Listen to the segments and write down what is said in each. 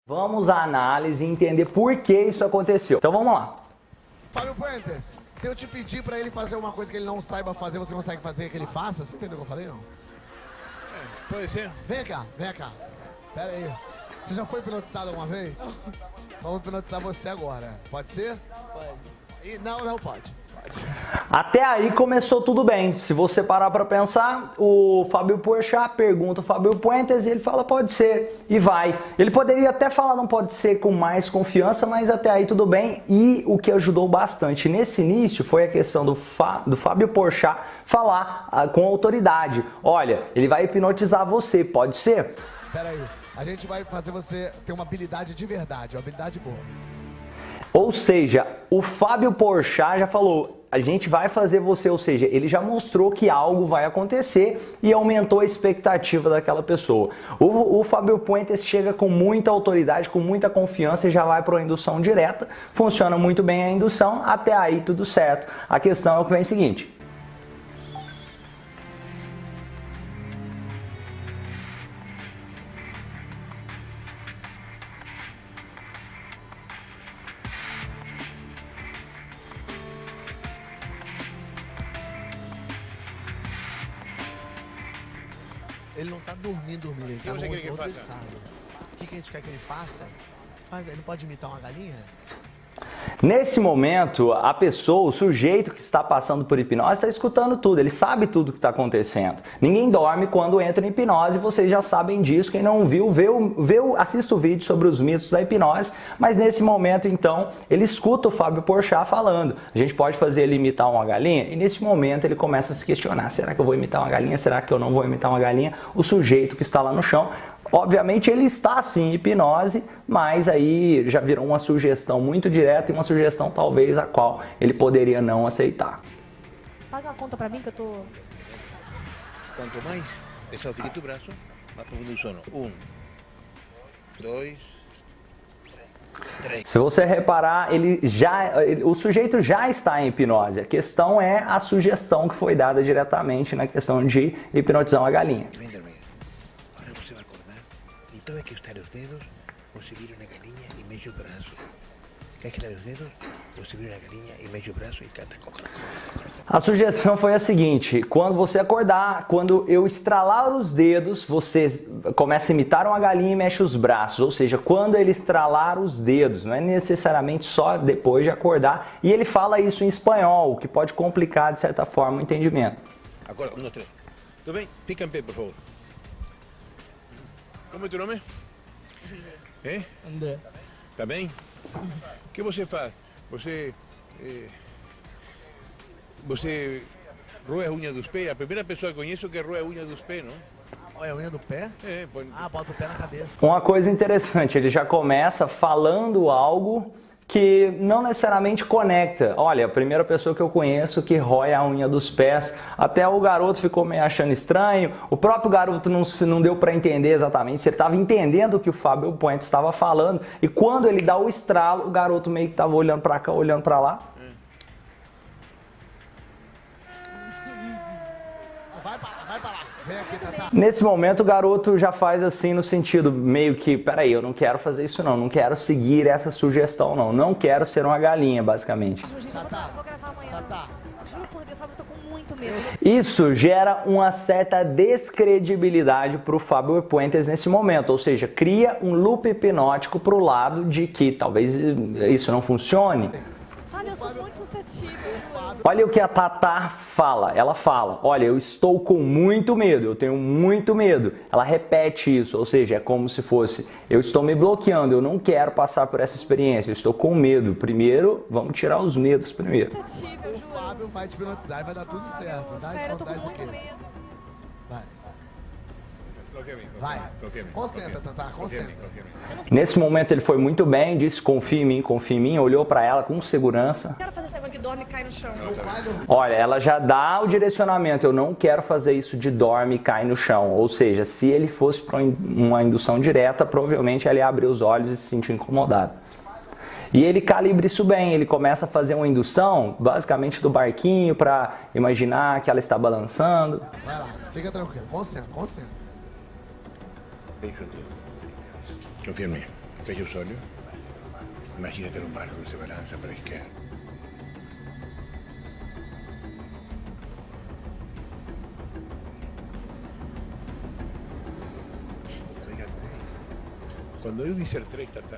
Vamos à análise e entender por que isso aconteceu. Então vamos lá. Fábio Puentes, se eu te pedir pra ele fazer uma coisa que ele não saiba fazer, você consegue fazer que ele faça? Você entendeu o que eu falei, não? Pode ser. Vem cá, vem cá. Pera aí. Você já foi hipnotizado alguma vez? Vamos hipnotizar você agora. Pode ser? Pode. E não pode. Até aí começou tudo bem. Se você parar para pensar, o Fábio Porchat pergunta o Fábio Puentes e ele fala pode ser e vai. Ele poderia até falar não pode ser com mais confiança, mas até aí tudo bem. E o que ajudou bastante nesse início foi a questão do Fábio Porchat falar com autoridade. Olha, ele vai hipnotizar você, pode ser? Pera aí, a gente vai fazer você ter uma habilidade de verdade, uma habilidade boa. Ou seja, o Fábio Porchat já falou, a gente vai fazer você, ou seja, ele já mostrou que algo vai acontecer e aumentou a expectativa daquela pessoa. O Fábio Puentes chega com muita autoridade, com muita confiança e já vai para uma indução direta, funciona muito bem a indução, até aí tudo certo. A questão é o que vem seguinte. Ele não tá dormindo, ele tá você quer que em outro faça? estado. O que a gente quer que ele faça? Ele pode imitar uma galinha? Nesse momento, a pessoa, o sujeito que está passando por hipnose está escutando tudo, ele sabe tudo o que está acontecendo. Ninguém dorme quando entra em hipnose, vocês já sabem disso. Quem não viu, assista o vídeo sobre os mitos da hipnose, mas nesse momento, então, ele escuta o Fábio Porchat falando. A gente pode fazer ele imitar uma galinha? E nesse momento ele começa a se questionar, será que eu vou imitar uma galinha? Será que eu não vou imitar uma galinha? O sujeito que está lá no chão, obviamente ele está sim em hipnose, mas aí já virou uma sugestão muito direta e uma sugestão talvez a qual ele poderia não aceitar. Paga uma conta pra mim que eu tô... Quanto mais pesado fique tu braço, mais profundo o sono. 1, 2, 3. Se você reparar, o sujeito já está em hipnose. A questão é a sugestão que foi dada diretamente na questão de hipnotizar uma galinha. Vem dormir. Agora você vai acordar e todo que estar os dedos, você vira uma galinha e mexe o braço. Quer que os dedos, você vira uma galinha e mexe o braço e canta. A sugestão foi a seguinte, quando você acordar, quando eu estralar os dedos, você começa a imitar uma galinha e mexe os braços. Ou seja, quando ele estralar os dedos, não é necessariamente só depois de acordar. E ele fala isso em espanhol, o que pode complicar de certa forma o entendimento. Agora, 1, 2, 3. Tudo bem? Fica em pé, por favor. Como é teu nome? André. Tá bem? O que você faz? Você roe a unha dos pés? A primeira pessoa que conheço que roe a unha dos pés, não? Olha a unha do pé? É, põe... Bota o pé na cabeça. Uma coisa interessante, ele já começa falando algo que não necessariamente conecta. Olha, a primeira pessoa que eu conheço que rói a unha dos pés, até o garoto ficou meio achando estranho, o próprio garoto não deu para entender exatamente se ele estava entendendo o que o Fábio Puentes estava falando, e quando ele dá o estralo, o garoto meio que estava olhando para cá, olhando para lá. Vai pra lá. Vem aqui, Tatá. Nesse momento o garoto já faz assim no sentido meio que, peraí, eu não quero fazer isso não quero seguir essa sugestão não quero ser uma galinha, basicamente. Gente, eu vou gravar amanhã. Tatá. Juro por Deus, Fábio, eu tô com muito medo. Isso gera uma certa descredibilidade para o Fábio Puentes nesse momento, ou seja, cria um loop hipnótico para o lado de que talvez isso não funcione. Fábio, eu sou muito suscetível. Olha o que a Tatá fala, ela fala, olha, eu estou com muito medo, eu tenho muito medo. Ela repete isso, ou seja, é como se fosse, eu estou me bloqueando, eu não quero passar por essa experiência, eu estou com medo. Primeiro, vamos tirar os medos primeiro. Suscetível, O juro. Fábio vai te hipnotizar e vai dar tudo certo. Sério, eu tô com Dá isso muito aqui. medo. Vai. Toque a mim, Vai. toque a mim. Concentra, Tatá, concentra. Nesse momento ele foi muito bem, disse confia em mim, olhou para ela com segurança. Não quero fazer esse negócio que dorme e cai no chão. Olha, ela já dá o direcionamento, eu não quero fazer isso de dorme e cai no chão. Ou seja, se ele fosse para uma indução direta, provavelmente ele ia abrir os olhos e se sentir incomodado. E ele calibra isso bem, ele começa a fazer uma indução, basicamente do barquinho, para imaginar que ela está balançando. Vai lá, fica tranquilo. Concentra. Bem juntinho. Confia em mim. Fecha os olhos. Imagina ter um barco que se balança para a esquerda. Quando eu disser 3, Tatá,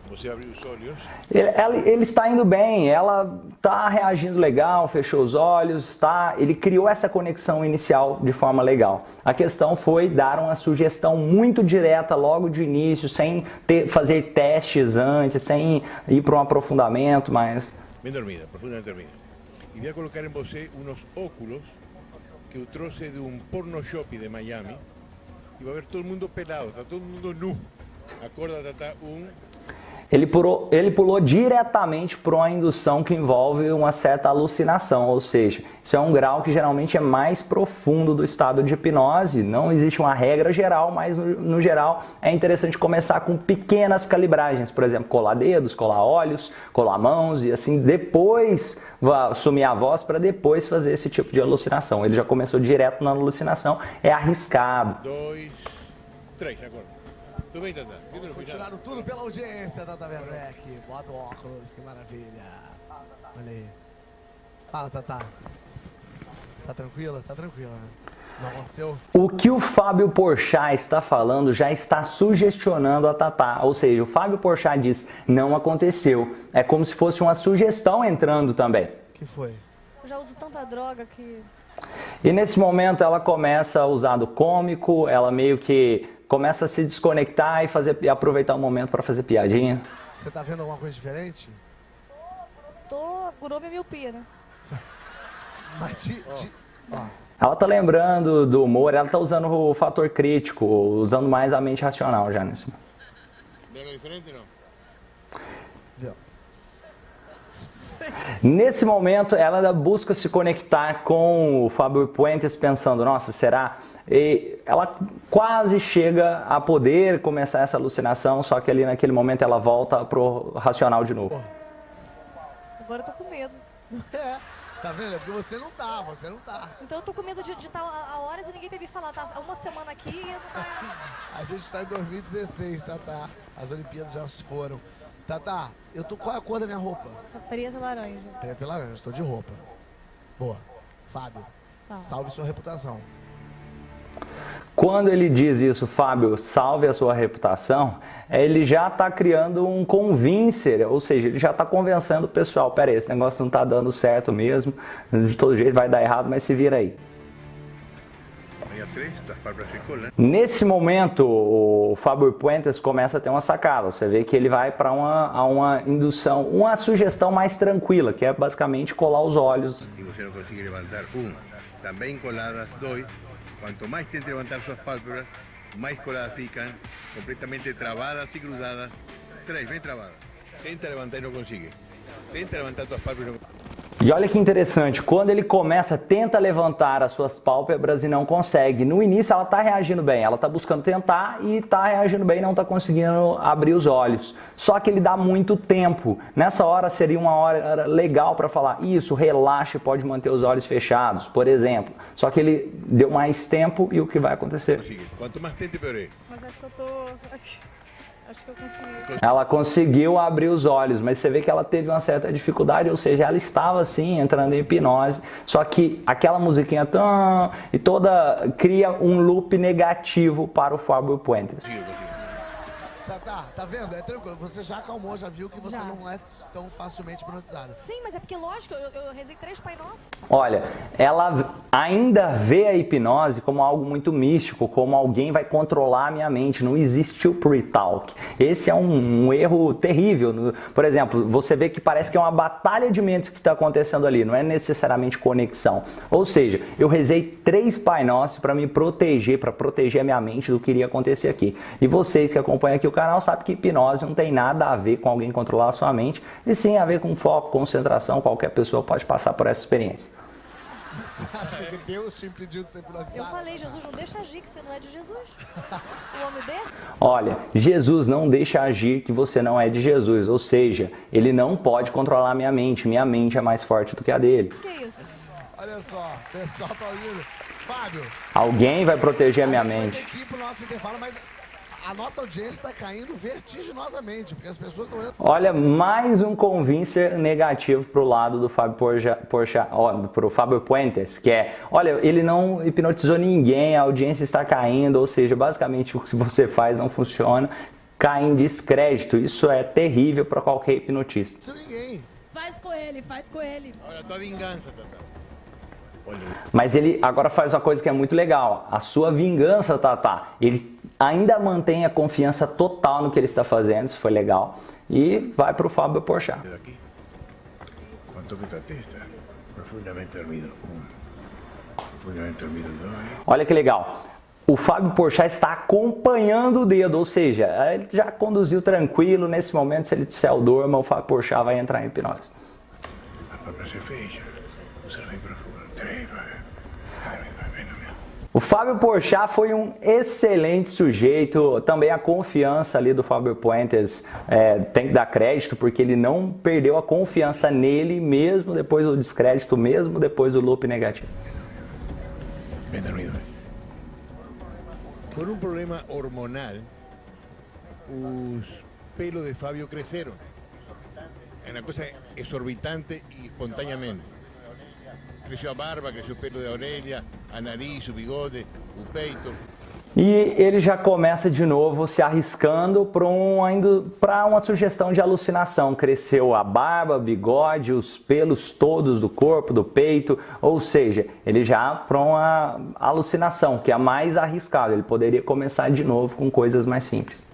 você abre os olhos. Ele está indo bem, ela está reagindo legal, fechou os olhos, ele criou essa conexão inicial de forma legal. A questão foi dar uma sugestão muito direta logo de início, sem fazer testes antes, sem ir para um aprofundamento, mas... Bem dormida, profundamente dormida. E vou colocar em você uns óculos que eu trouxe de um porno shop de Miami. E vai ver todo mundo pelado, está todo mundo nu. Acorda, Tatá, Ele pulou diretamente para uma indução que envolve uma certa alucinação, ou seja, isso é um grau que geralmente é mais profundo do estado de hipnose. Não existe uma regra geral, mas no geral é interessante começar com pequenas calibragens, por exemplo, colar dedos, colar olhos, colar mãos e assim depois assumir a voz para depois fazer esse tipo de alucinação. Ele já começou direto na alucinação, é arriscado. 2, 3, acorda. Tudo bem, Tatá? Tiraram tudo pela audiência, Tata Werneck. Bota o óculos, que maravilha. Olha aí. Fala, Tatá. Tá tranquila? Tá tranquila, né? Não aconteceu? O que o Fábio Porchat está falando já está sugestionando a Tatá. Ou seja, o Fábio Porchat diz, não aconteceu. É como se fosse uma sugestão entrando também. O que foi? Eu já uso tanta droga que... E nesse momento ela começa a usar do cômico, ela meio que começa a se desconectar e aproveitar o momento para fazer piadinha. Você tá vendo alguma coisa diferente? Curou minha miopia, né? Mas Ela tá lembrando do humor, ela tá usando o fator crítico, usando mais a mente racional já nesse momento. Vendo diferente, não? Nesse momento, ela ainda busca se conectar com o Fábio Puentes, pensando, nossa, será? E ela quase chega a poder começar essa alucinação, só que ali naquele momento ela volta pro racional de novo. Agora eu tô com medo. é, tá vendo? É porque você não tá. Então eu tô com medo de estar há horas e ninguém ter me falado. Tá uma semana aqui e não tá... A gente tá em 2016, Tatá. As Olimpíadas já foram. Tatá, qual é a cor da minha roupa? Preta e laranja. Preta e laranja, estou de roupa. Boa. Fábio, salve sua reputação. Quando ele diz isso, Fábio, salve a sua reputação, ele já está criando um convincer, ou seja, ele já está convencendo o pessoal, pera aí, esse negócio não está dando certo mesmo, de todo jeito vai dar errado, mas se vira aí. Nesse momento, o Fábio Puentes começa a ter uma sacada. Você vê que ele vai para uma indução, uma sugestão mais tranquila, que é basicamente colar os olhos. E você não consegue levantar também coladas, 2. Quanto mais tente levantar suas pálpebras, mais coladas ficam, completamente travadas e cruzadas. 3, bem travadas. Tenta levantar e não consegue. Tenta levantar suas pálpebras e não consegue. E olha que interessante, quando ele tenta levantar as suas pálpebras e não consegue. No início ela está reagindo bem, ela está buscando tentar e está reagindo bem, não está conseguindo abrir os olhos. Só que ele dá muito tempo. Nessa hora seria uma hora legal para falar, isso, relaxe, pode manter os olhos fechados, por exemplo. Só que ele deu mais tempo e o que vai acontecer? Quanto mais tente, pior é. Mas acho que eu tô... Acho que eu consegui. Ela conseguiu abrir os olhos, mas você vê que ela teve uma certa dificuldade, ou seja, ela estava assim, entrando em hipnose, só que aquela musiquinha e toda cria um loop negativo para o Fábio Puentes. Tá vendo? É tranquilo. Você já acalmou, já viu que você não é tão facilmente hipnotizada. Sim, mas é porque, lógico, eu rezei 3 Pai Nosso. Olha, ela ainda vê a hipnose como algo muito místico, como alguém vai controlar a minha mente. Não existe o pre-talk. Esse é um erro terrível. Por exemplo, você vê que parece que é uma batalha de mentes que está acontecendo ali, não é necessariamente conexão. Ou seja, eu rezei 3 Pai Nossos para me proteger, para proteger a minha mente do que iria acontecer aqui. E vocês que acompanham aqui o canal sabem que hipnose não tem nada a ver com alguém controlar a sua mente, e sim a ver com foco, concentração. Qualquer pessoa pode passar por essa experiência. Você acha que Deus te impediu de ser hipnotizado? Eu falei, Jesus, não deixa agir, que você não é de Jesus. O homem desse? Olha, Jesus não deixa agir que você não é de Jesus, ou seja, ele não pode controlar a minha mente é mais forte do que a dele. Que isso? Olha só, pessoal tá ouvindo. Fábio. Alguém vai proteger a minha mente. Aqui pro nosso intervalo, mas A nossa audiência está caindo vertiginosamente, porque as pessoas estão olhando. Olha, mais um convincer negativo pro lado do Fábio pro Fábio Puentes, que é, olha, ele não hipnotizou ninguém, a audiência está caindo, ou seja, basicamente o que você faz não funciona, cai em descrédito. Isso é terrível para qualquer hipnotista. Ninguém. Faz com ele, faz com ele. Ahora, tua vingança, Tata. Mas ele agora faz uma coisa que é muito legal. A sua vingança, Tata. Ele ainda mantém a confiança total no que ele está fazendo, isso foi legal. E vai pro Fábio Porchat. Aquí. ¿Cuánto que traté está? Profundamente dormido. Profundamente dormido. Olha que legal. O Fábio Porchat está acompanhando o dedo, ou seja, ele já conduziu tranquilo. Nesse momento, se ele disser o durma, o Fábio Porchat vai entrar em hipnose. A palabra se fecha. Será bem profundo. O Fábio Porchat foi um excelente sujeito, também a confiança ali do Fábio Puentes tem que dar crédito, porque ele não perdeu a confiança nele, mesmo depois do descrédito, mesmo depois do loop negativo. Bem dormido. Por um problema hormonal, os pelos de Fábio cresceram. É uma coisa exorbitante e espontaneamente. Cresceu a barba, cresceu o pelo da orelha, a nariz, o bigode, o peito. E ele já começa de novo se arriscando para uma sugestão de alucinação. Cresceu a barba, o bigode, os pelos todos do corpo, do peito, ou seja, ele já para uma alucinação, que é a mais arriscada. Ele poderia começar de novo com coisas mais simples.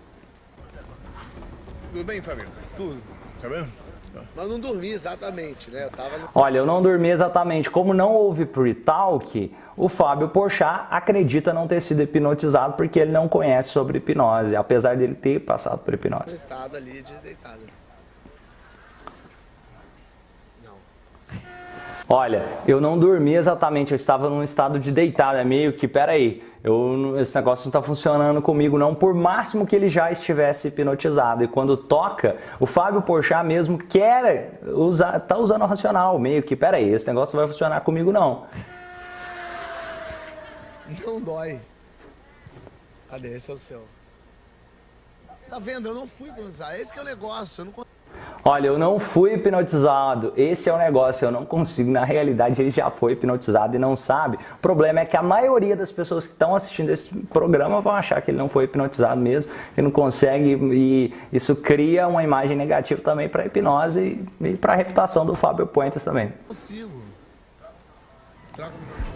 Tudo bem, Fábio? Tudo. Tá bem? Mas não dormi exatamente, né? Olha, eu não dormi exatamente. Como não houve pre-talk, o Fábio Porchat acredita não ter sido hipnotizado porque ele não conhece sobre hipnose, apesar dele ter passado por hipnose. No estado ali de deitado. Não. Olha, eu não dormi exatamente, eu estava num estado de deitado, é meio que, peraí, esse negócio não está funcionando comigo não, por máximo que ele já estivesse hipnotizado. E quando toca, o Fábio Porchat mesmo quer usar, tá usando o racional, meio que, peraí, esse negócio não vai funcionar comigo não. Não dói. Cadê? Esse é o seu. Tá vendo? Eu não fui hipnotizar. Esse que é o negócio. Eu não... Olha, eu não fui hipnotizado, esse é o negócio, eu não consigo, na realidade ele já foi hipnotizado e não sabe. O problema é que a maioria das pessoas que estão assistindo esse programa vão achar que ele não foi hipnotizado mesmo, que não consegue, e isso cria uma imagem negativa também para a hipnose e para a reputação do Fábio Puentes também. Não consigo.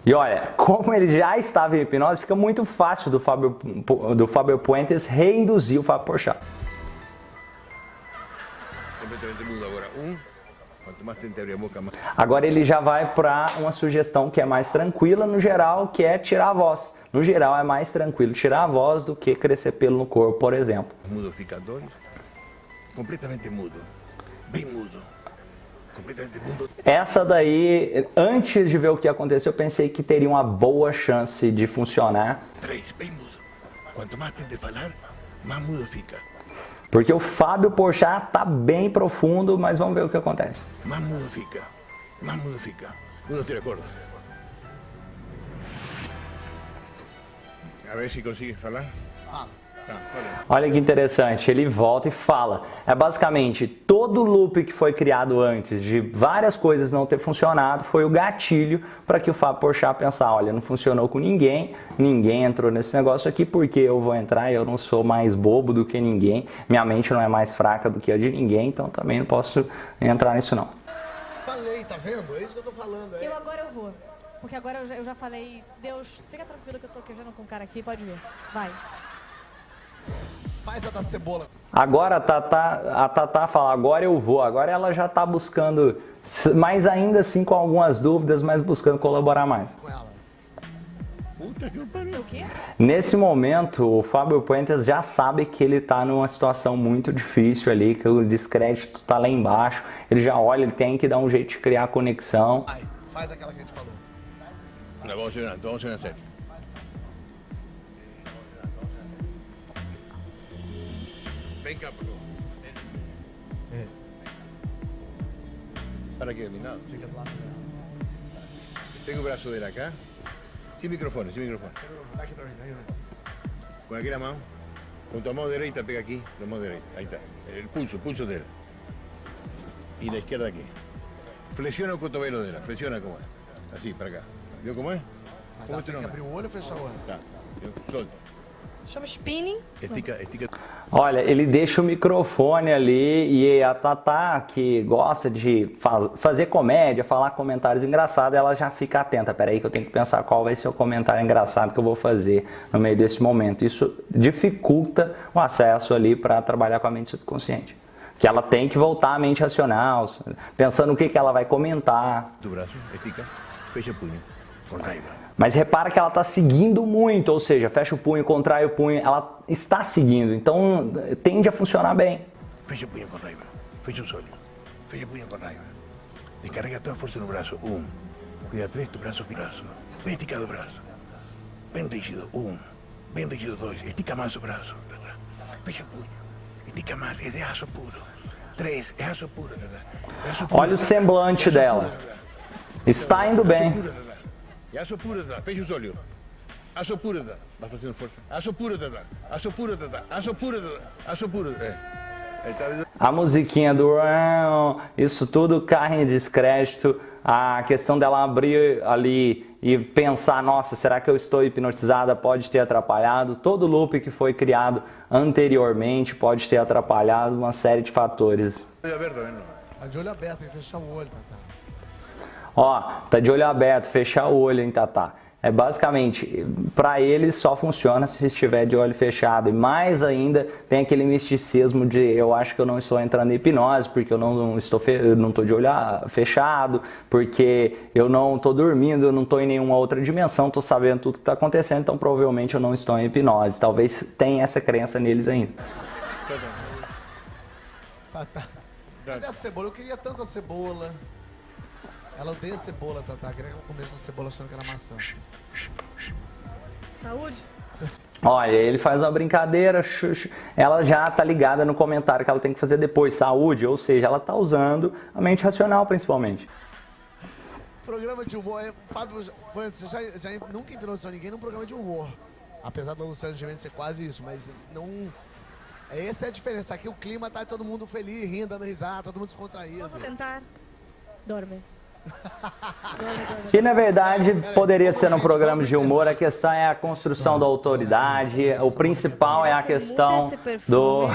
E olha, como ele já estava em hipnose, fica muito fácil do Fábio Puentes reinduzir o Fábio Porchat. Agora ele já vai para uma sugestão que é mais tranquila no geral, que é tirar a voz. No geral é mais tranquilo tirar a voz do que crescer pelo no corpo, por exemplo. Modificador, completamente mudo, bem mudo, completamente mudo. Essa daí, antes de ver o que aconteceu, eu pensei que teria uma boa chance de funcionar. 3, bem mudo. Quanto mais tem de falar, mais mudo fica. Porque o Fábio Porchat tá bem profundo, mas vamos ver o que acontece. Mais mudo fica, mais mudo fica. Não te acordo. A ver se consegue falar. Olha que interessante, ele volta e fala. É basicamente, todo o loop que foi criado antes de várias coisas não ter funcionado foi o gatilho para que o Fábio Porchat pensar, olha, não funcionou com ninguém entrou nesse negócio aqui, porque eu vou entrar e eu não sou mais bobo do que ninguém, minha mente não é mais fraca do que a de ninguém, então também não posso entrar nisso não. Falei, tá vendo? É isso que eu tô falando. É. Agora eu vou. Porque agora eu já falei, Deus, fica tranquilo que eu tô queijando com o cara aqui, pode ver. Vai. Faz a da cebola. Agora a Tatá fala, agora eu vou. Agora ela já está buscando, mas ainda assim com algumas dúvidas, mas buscando colaborar mais. Com ela. Puta que pariu. O quê? Nesse momento, o Fábio Puentes já sabe que ele está numa situação muito difícil ali, que o descrédito está lá embaixo. Ele já olha, ele tem que dar um jeito de criar conexão. Vai, faz aquela que a gente falou. Vamos a hacer. Ven cá, por favor. Para aqui, não. Fica do lado dela. Tengo o braço dele acá. Sin microfone, sin microfone. Dá aqui pra mim, dá aqui pra mim. Com aquela mão. Con tu mano derecha pega aquí, la mano derecha. Ahí está. El pulso de él. Y la izquierda aquí. Flexiona el cotovelo de él, flexiona como es. Así, para acá. ¿Vio cómo es? Mas ¿Cómo ela es tu tem que nombre? abrir o olho ou fechar o olho? Tá. Solta. Chama spinning. Estica. Olha, ele deixa o microfone ali e a Tatá, que gosta de fazer comédia, falar comentários engraçados, ela já fica atenta. Peraí que eu tenho que pensar qual vai ser o comentário engraçado que eu vou fazer no meio desse momento. Isso dificulta o acesso ali para trabalhar com a mente subconsciente. Que ela tem que voltar à mente racional, pensando o que ela vai comentar. Tu brazo, estica, fecha el puño. Contraiga. Mas repara que ela está seguindo muito, ou seja, fecha o punho, contrai o punho, ela está seguindo, então tende a funcionar bem. Fecha el puño con raiva. Fecha un sólido. Fecha el puño con raiva. Descarga toda fuerza en el brazo. Cuida 3, tu brazo, brazo. Ven esticado el brazo. Ven rígido. Ven rígido 2. Estica más su brazo. Fecha el puño. Estica más. Es de aço puro. 3. Es aço puro, ¿verdad? Olha o semblante dela. Está indo bem. Aço puro, ¿verdad? Fecha un sólido. Aço puro, ¿verdad? Vas haciendo fuerza. Aço puro, ¿verdad? Aço puro, ¿verdad? Aço puro, ¿verdad? Aço puro. A musiquinha do isso tudo cai em descrédito. A questão dela abrir ali e pensar, nossa, será que eu estou hipnotizada? Pode ter atrapalhado. Todo o loop que foi criado anteriormente pode ter atrapalhado uma série de fatores. Tá de olho aberto, tem que fechar o olho, Tatá. Ó, tá de olho aberto, fechar o olho, hein, Tatá? É basicamente, para eles só funciona se estiver de olho fechado. E mais ainda, tem aquele misticismo de eu acho que eu não estou entrando em hipnose, porque eu não estou de olho fechado, porque eu não estou dormindo, eu não estou em nenhuma outra dimensão, estou sabendo tudo que está acontecendo, então provavelmente eu não estou em hipnose. Talvez tenha essa crença neles ainda. Tatá. Cadê a cebola? Eu queria tanta cebola. Ela odeia cebola, Tatá. Queria que eu comesse a cebola achando que era maçã. Saúde. Olha, ele faz uma brincadeira, ela já tá ligada no comentário que ela tem que fazer depois, saúde, ou seja, ela tá usando a mente racional principalmente. Programa de humor. Fábio, você já nunca hipnotizou ninguém num programa de humor. Apesar do Luciano Gimenez ser quase isso, mas não... Essa é a diferença. Aqui o clima tá todo mundo feliz, rindo, dando risada, todo mundo descontraído. Vamos tentar. Dorme. Que na verdade poderia ser um programa de humor, a questão é a construção da autoridade, o principal é a questão do...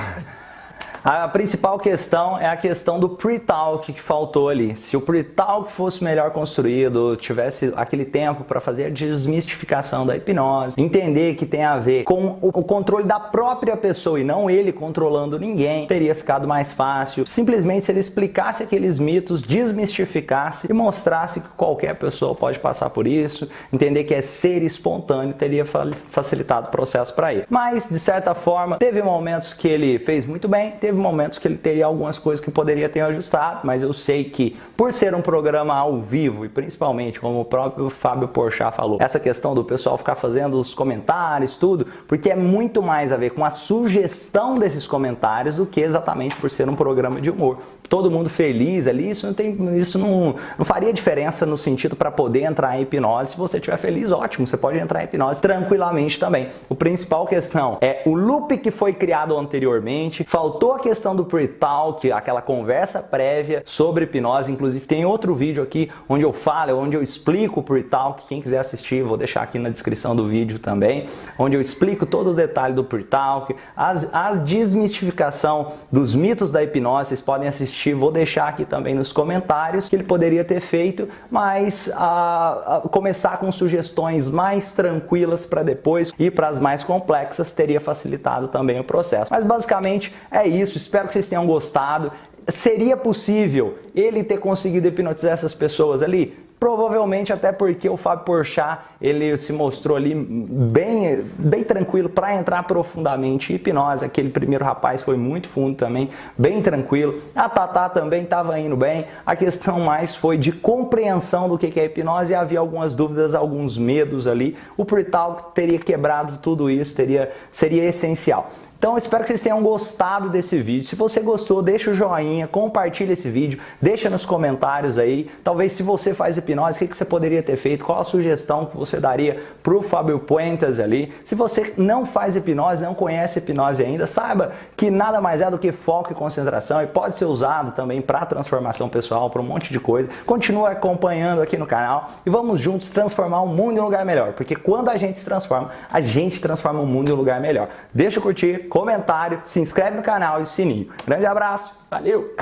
A principal questão é a questão do pre-talk que faltou ali. Se o pre-talk fosse melhor construído, tivesse aquele tempo para fazer a desmistificação da hipnose, entender que tem a ver com o controle da própria pessoa e não ele controlando ninguém, teria ficado mais fácil. Simplesmente se ele explicasse aqueles mitos, desmistificasse e mostrasse que qualquer pessoa pode passar por isso, entender que é ser espontâneo, teria facilitado o processo para ele. Mas, de certa forma, teve momentos que ele fez muito bem, teve momentos que ele teria algumas coisas que poderia ter ajustado, mas eu sei que por ser um programa ao vivo e principalmente como o próprio Fábio Porchat falou, essa questão do pessoal ficar fazendo os comentários, tudo, porque é muito mais a ver com a sugestão desses comentários do que exatamente por ser um programa de humor. Todo mundo feliz ali, isso não faria diferença no sentido para poder entrar em hipnose. Se você estiver feliz, ótimo, você pode entrar em hipnose tranquilamente também. O principal questão é o loop que foi criado anteriormente, faltou a questão do pre-talk, aquela conversa prévia sobre hipnose, inclusive tem outro vídeo aqui onde eu falo, onde eu explico o pre-talk, quem quiser assistir, vou deixar aqui na descrição do vídeo também, onde eu explico todo o detalhe do pre-talk, a desmistificação dos mitos da hipnose, vocês podem assistir. Vou deixar aqui também nos comentários que ele poderia ter feito, mas começar com sugestões mais tranquilas para depois ir para as mais complexas teria facilitado também o processo. Mas basicamente é isso, espero que vocês tenham gostado. Seria possível ele ter conseguido hipnotizar essas pessoas ali? Provavelmente, até porque o Fábio Porchat, ele se mostrou ali bem tranquilo para entrar profundamente em hipnose. Aquele primeiro rapaz foi muito fundo também, bem tranquilo. A Tatá também estava indo bem. A questão mais foi de compreensão do que é hipnose e havia algumas dúvidas, alguns medos ali. O pre-talk teria quebrado tudo isso, seria essencial. Então eu espero que vocês tenham gostado desse vídeo. Se você gostou, deixa o joinha, compartilha esse vídeo, deixa nos comentários aí. Talvez se você faz hipnose, o que você poderia ter feito? Qual a sugestão que você daria pro Fábio Puentes ali? Se você não faz hipnose, não conhece hipnose ainda, saiba que nada mais é do que foco e concentração e pode ser usado também para transformação pessoal, para um monte de coisa. Continua acompanhando aqui no canal e vamos juntos transformar o mundo em um lugar melhor, porque quando a gente se transforma, a gente transforma o mundo em um lugar melhor. Deixa eu curtir, comentário, se inscreve no canal e o sininho. Grande abraço, valeu!